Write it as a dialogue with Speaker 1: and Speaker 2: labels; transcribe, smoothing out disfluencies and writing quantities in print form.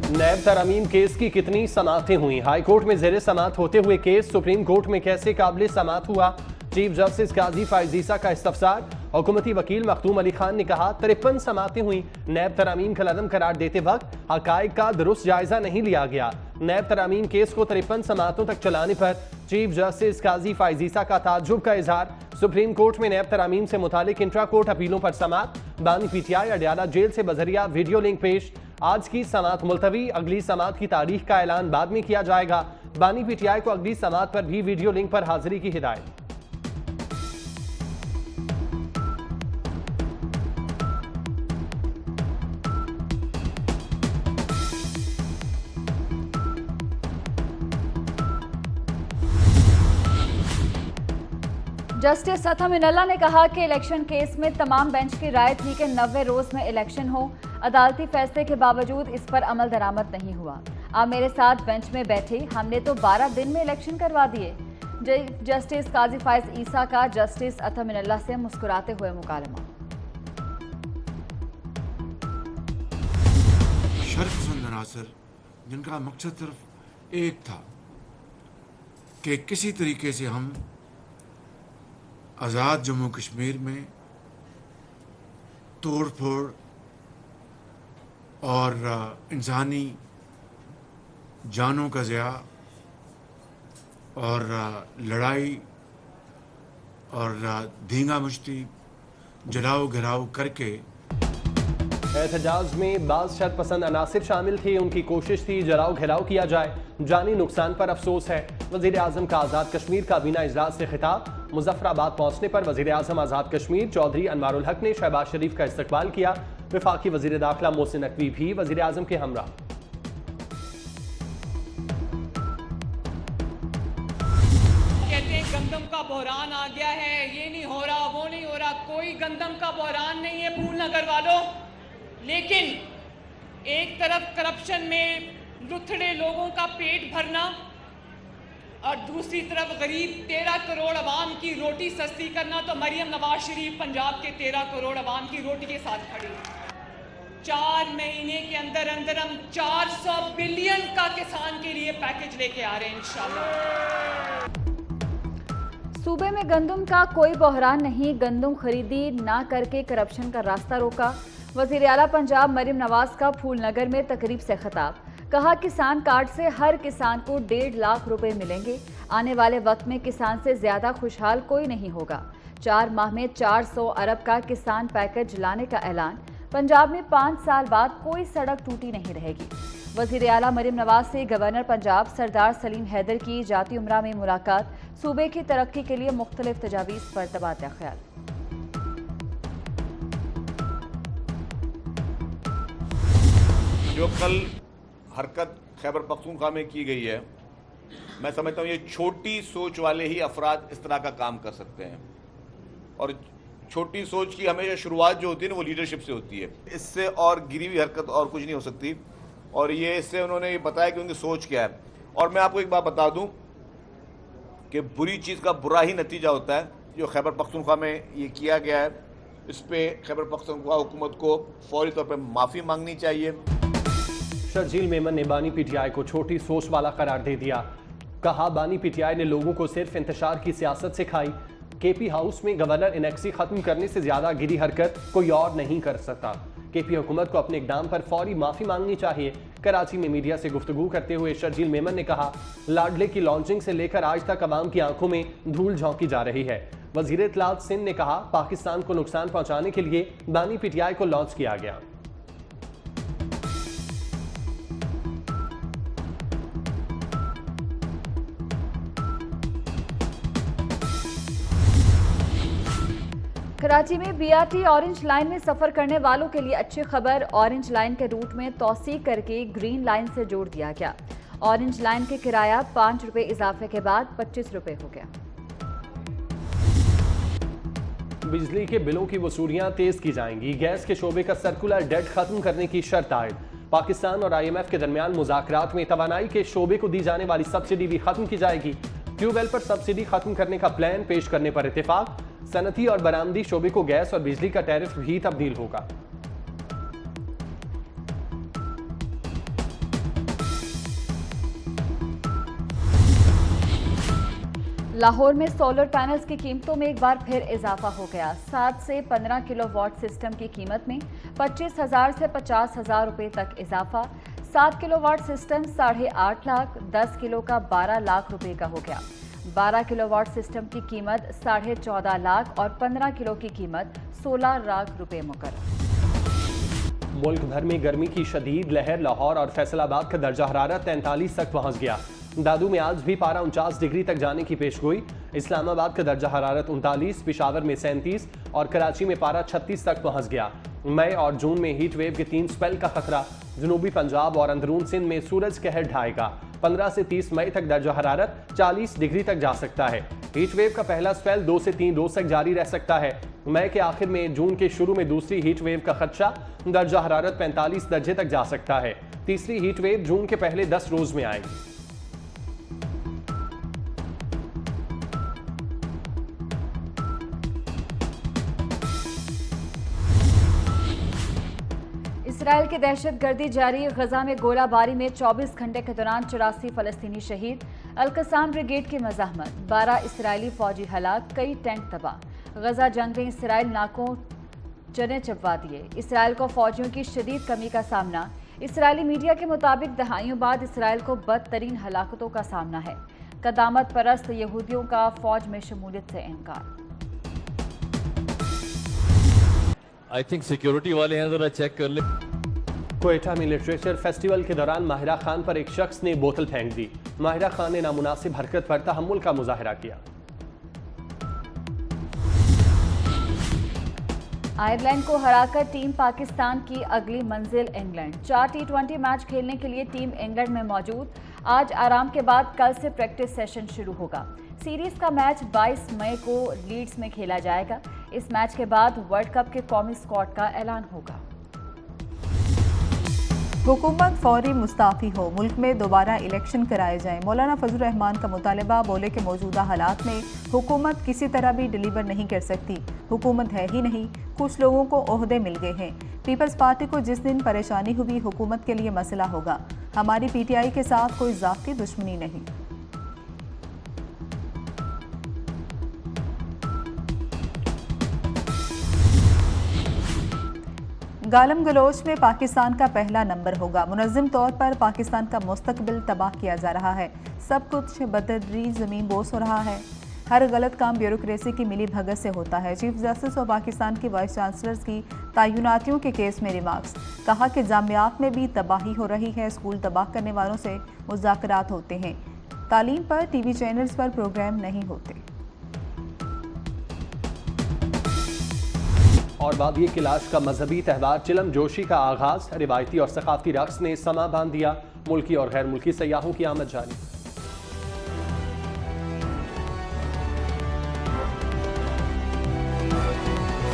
Speaker 1: नैब तरमीम केस की कितनी समाअतें हुई? हाईकोर्ट में ज़ेर समाअत होते हुए केस सुप्रीम कोर्ट में कैसे काबिल समाअत हुआ? चीफ जस्टिस काजी फाइज ईसा का इस्तफसार। हुकूमती वकील मखदूम अली खान ने कहा 53 समाअतें हुई। नैब तरामीम का लदम करार देते वक्त हकाइक का दुरुस्त जायजा नहीं लिया गया। नैब तरामीम केस को 53 समाअतों तक चलाने पर चीफ जस्टिस काजी फाइज ईसा का ताज्जुब का इजहार। सुप्रीम कोर्ट में नैब तरामीम से मुतालिक इंट्रा कोर्ट अपीलों पर समाअत। बानी पीटीआई अडयाला जेल से बजरिया वीडियो लिंक पेश। आज की समाअत मुलतवी, अगली समाअत की तारीख का ऐलान बाद में किया जाएगा। बानी पीटीआई को अगली समाअत पर भी वीडियो लिंक पर हाजिरी की हिदायत।
Speaker 2: जस्टिस अथम इनल्ला ने कहा कि इलेक्शन केस में तमाम बेंच की राय थी कि 90 रोज में इलेक्शन हो। अदालती फैसले के बावजूद इस पर अमल दरामद नहीं हुआ। आप मेरे साथ बेंच में बैठे, हमने तो 12 दिन में इलेक्शन करवा दिए। जस्टिस काजी फाइज ईसा का जस्टिस अथम इनल्ला से मुस्कुराते हुए मुकालमा।
Speaker 3: शरपसंद अनासर जिनका मकसद सिर्फ एक था कि किसी तरीके से हम आज़ाद जम्मू कश्मीर में तोड़ फोड़ और इंसानी जानों का ज़िया और लड़ाई और धींगा मुश्ती जलाओ घिराव करके
Speaker 1: एहतजाज में बाज़ शरपसंद अनासिर शामिल थे। उनकी कोशिश थी जलाओ घिराव किया जाए। जानी नुकसान पर अफसोस है। वज़ीर आज़म का आज़ाद कश्मीर काबीना इजलास से खिताब। मुजफ्फराबाद पहुंचने पर वज़ीर आज़म आज़ाद कश्मीर चौधरी अनवारुल हक ने शहबाज शरीफ का इस्तकबाल किया। वफाकी वज़ीर दाखिला मोहसिन नकवी भी वज़ीर आज़म के हमरा।
Speaker 4: कहते हैं गंदम का बहरान आ गया है, ये नहीं हो रहा, वो नहीं हो रहा। कोई गंदम का बहरान नहीं है फूलनगर वालों। लेकिन एक तरफ करप्शन में लुथड़े लोगों का पेट भरना और दूसरी तरफ गरीब 13 करोड़ अवाम की रोटी सस्ती करना, तो मरियम नवाज शरीफ पंजाब के 13 करोड़ अवाम की रोटी के साथ खड़ी। 4 महीने के अंदर अंदर हम 400 बिलियन का किसान के लिए पैकेज लेके आ रहे हैं इंशाल्लाह।
Speaker 2: सूबे में गंदम का कोई बहरान नहीं, गंदम खरीदी ना करके करप्शन का रास्ता रोका। वज़ीर आला पंजाब मरियम नवाज का फूलनगर में तकरीब से खिताब। कहा किसान कार्ड से हर किसान को 1.5 लाख रुपए मिलेंगे। आने वाले वक्त में किसान से ज्यादा खुशहाल कोई नहीं होगा। 4 माह में 400 अरब का किसान पैकेज लाने का ऐलान। पंजाब में 5 साल बाद कोई सड़क टूटी नहीं रहेगी। वज़ीर आला मरियम नवाज से गवर्नर पंजाब सरदार सलीम हैदर की जाती उम्रा में मुलाकात। सूबे की तरक्की के लिए मुख्तलिफ तजावीज़ पर तबादला ख्याल।
Speaker 5: जो कल हरकत खैबर पख्तूनख्वा में की गई है, मैं समझता हूँ ये छोटी सोच वाले ही अफराद इस तरह का काम कर सकते हैं। और छोटी सोच की हमेशा शुरुआत जो होती है ना, वो लीडरशिप से होती है। इससे और गिरी हुई हरकत और कुछ नहीं हो सकती। और ये इससे उन्होंने ये बताया कि उनकी सोच क्या है। और मैं आपको एक बात बता दूं कि बुरी चीज़ का बुरा ही नतीजा होता है। जो खैबर पख्तूनख्वा में ये किया गया है, इस पर खैबर पख्तूनख्वा हुकूमत को फौरी तौर पर माफ़ी मांगनी चाहिए।
Speaker 1: शर्जील मेमन ने बानी पीटीआई को छोटी सोच वाला करार दे दिया। कहा बानी पीटीआई ने लोगों को सिर्फ इंतशार की सियासत सिखाई। केपी हाउस में गवर्नर इनेक्सी खत्म करने से ज्यादा गिरी हरकत कोई और नहीं कर सकता। केपी हुकूमत को अपने इकदाम पर फौरी माफी मांगनी चाहिए। कराची में मीडिया से गुफ्तगू करते हुए शर्जील मेमन ने कहा लाडले की लॉन्चिंग से लेकर आज तक अवाम की आंखों में धूल झोंकी जा रही है। वजीर इत्तलात सिंध ने कहा पाकिस्तान को नुकसान पहुंचाने के लिए बानी पीटीआई को लॉन्च किया गया।
Speaker 2: कराची में बीआरटी ऑरेंज लाइन में सफर करने वालों के लिए अच्छी खबर। ऑरेंज लाइन के रूट में तौसीक करके ग्रीन लाइन से जोड़ दिया गया। ऑरेंज लाइन के किराया 5 रुपए इजाफे के बाद 25 रुपए हो गया।
Speaker 1: बिजली के बिलों की वसूलियां तेज की जाएंगी। गैस के शोबे का सर्कुलर डेट खत्म करने की शर्त आयद। पाकिस्तान और IMF के दरमियान मुज़ाकरात में तवानाई के शोबे को दी जाने वाली सब्सिडी भी खत्म की जाएगी। ट्यूबवेल पर सब्सिडी खत्म करने का प्लान पेश करने पर इत्तेफाक। सनती और बरामदी शोबे को गैस और बिजली का टैरिफ भी तब्दील होगा।
Speaker 2: लाहौर में सोलर पैनल्स की कीमतों में एक बार फिर इजाफा हो गया। 7 से 15 किलोवाट सिस्टम की कीमत में 25,000 से 50,000 रुपए तक इजाफा। 7 किलोवाट सिस्टम 8.5 लाख, 10 किलो का 12 लाख रुपए का हो गया। 12 किलोवाट सिस्टम की कीमत 14.5 लाख और 15 किलो की कीमत 16 लाख रुपए मुकर्रर।
Speaker 1: मुल्क भर में गर्मी की शदीद लहर। लाहौर और फैसलाबाद का दर्जा हरारत 43 तक पहुंच गया। दादू में आज भी पारा 49 डिग्री तक जाने की पेशगोई। इस्लामाबाद का दर्जा हरारत 39, पिशावर में 37 और कराची में पारा 36 तक पहुंच गया। मई और जून में हीट वेव के 3 स्पेल का खतरा। जनूबी पंजाब और अंदरून सिंध में सूरज कहर ढाएगा। 15 से 30 मई तक दर्जा हरारत 40 डिग्री तक जा सकता है। हीट वेव का पहला स्पेल 2 से 3 रोज तक जारी रह सकता है। मई के आखिर में जून के शुरू में दूसरी हीट वेव का खदशा। दर्जा हरारत 45 दर्जे तक जा सकता है। तीसरी हीट वेव जून के पहले 10 रोज में आएगी।
Speaker 2: इसराइल की दहशतगर्दी जारी। गजा में गोलाबारी में 24 घंटे के दौरान 84 फलस्तीनी शहीद। अल-कसाम ब्रिगेड की मज़ाहमत। 12 इसराइली फौजी हलाक, कई टैंक तबाह। गजा जंग में इसराइल नाकों चने चबवा दिए। इसराइल को फौजियों की शदीद कमी का सामना। इसराइली मीडिया के मुताबिक दहाइयों बाद इसराइल को बदतरीन हलाकतों का सामना है। कदामत परस्त यहूदियों का फौज में शमूलियत से इनकार।
Speaker 6: आई थिंक सिक्योरिटी वाले हैं, जरा चेक कर ले।
Speaker 1: क्वेटा में लिटरेचर फेस्टिवल के दौरान माहिरा खान पर एक शख्स ने बोतल फेंक दी। माहिरा खान ने नामुनासिब हरकत पर तहम्मुल का मुजाहरा किया।
Speaker 2: आयरलैंड को हराकर टीम पाकिस्तान की अगली मंजिल इंग्लैंड। 4 T20 मैच खेलने के लिए टीम इंग्लैंड में मौजूद। आज आराम के बाद कल से प्रैक्टिस सेशन शुरू होगा। सीरीज का मैच 22 मई को लीड्स में खेला जाएगा। इस मैच के बाद वर्ल्ड कप के कौमी स्क्वाड का ऐलान होगा।
Speaker 7: हुकूमत फौरी मुस्ताफ़ी हो, मुल्क में दोबारा इलेक्शन कराए जाएं। मौलाना फजल रहमान का मुतालबा। बोले कि मौजूदा हालात में हुकूमत किसी तरह भी डिलीवर नहीं कर सकती। हुकूमत है ही नहीं, कुछ लोगों को ओहदे मिल गए हैं। पीपल्स पार्टी को जिस दिन परेशानी हुई हुकूमत के लिए मसला होगा। हमारी PTI के साथ कोई ज़ाती दुश्मनी नहीं। गालम गलोच में पाकिस्तान का पहला नंबर होगा। मुनज़्ज़म तौर पर पाकिस्तान का मुस्तकबिल तबाह किया जा रहा है। सब कुछ बतदरीज ज़मीन बोस हो रहा है। हर गलत काम ब्यूरोक्रेसी की मिली भगत से होता है। चीफ जस्टिस और पाकिस्तान की वाइस चांसलर्स की तयनातियों के केस में रिमार्क्स। कहा कि जामियात में भी तबाही हो रही है। स्कूल तबाह करने वालों से मुज़ाकरात होते हैं। तालीम पर TV चैनल्स पर प्रोग्राम नहीं होते।
Speaker 1: और बाबी किलाश का मजहबी त्यौहार चिलम जोशी का आगाज। रिवायती और सकाफती रक्स ने समा बांध दिया। मुल्की और गैर मुल्की सयाहों की आमद जारी।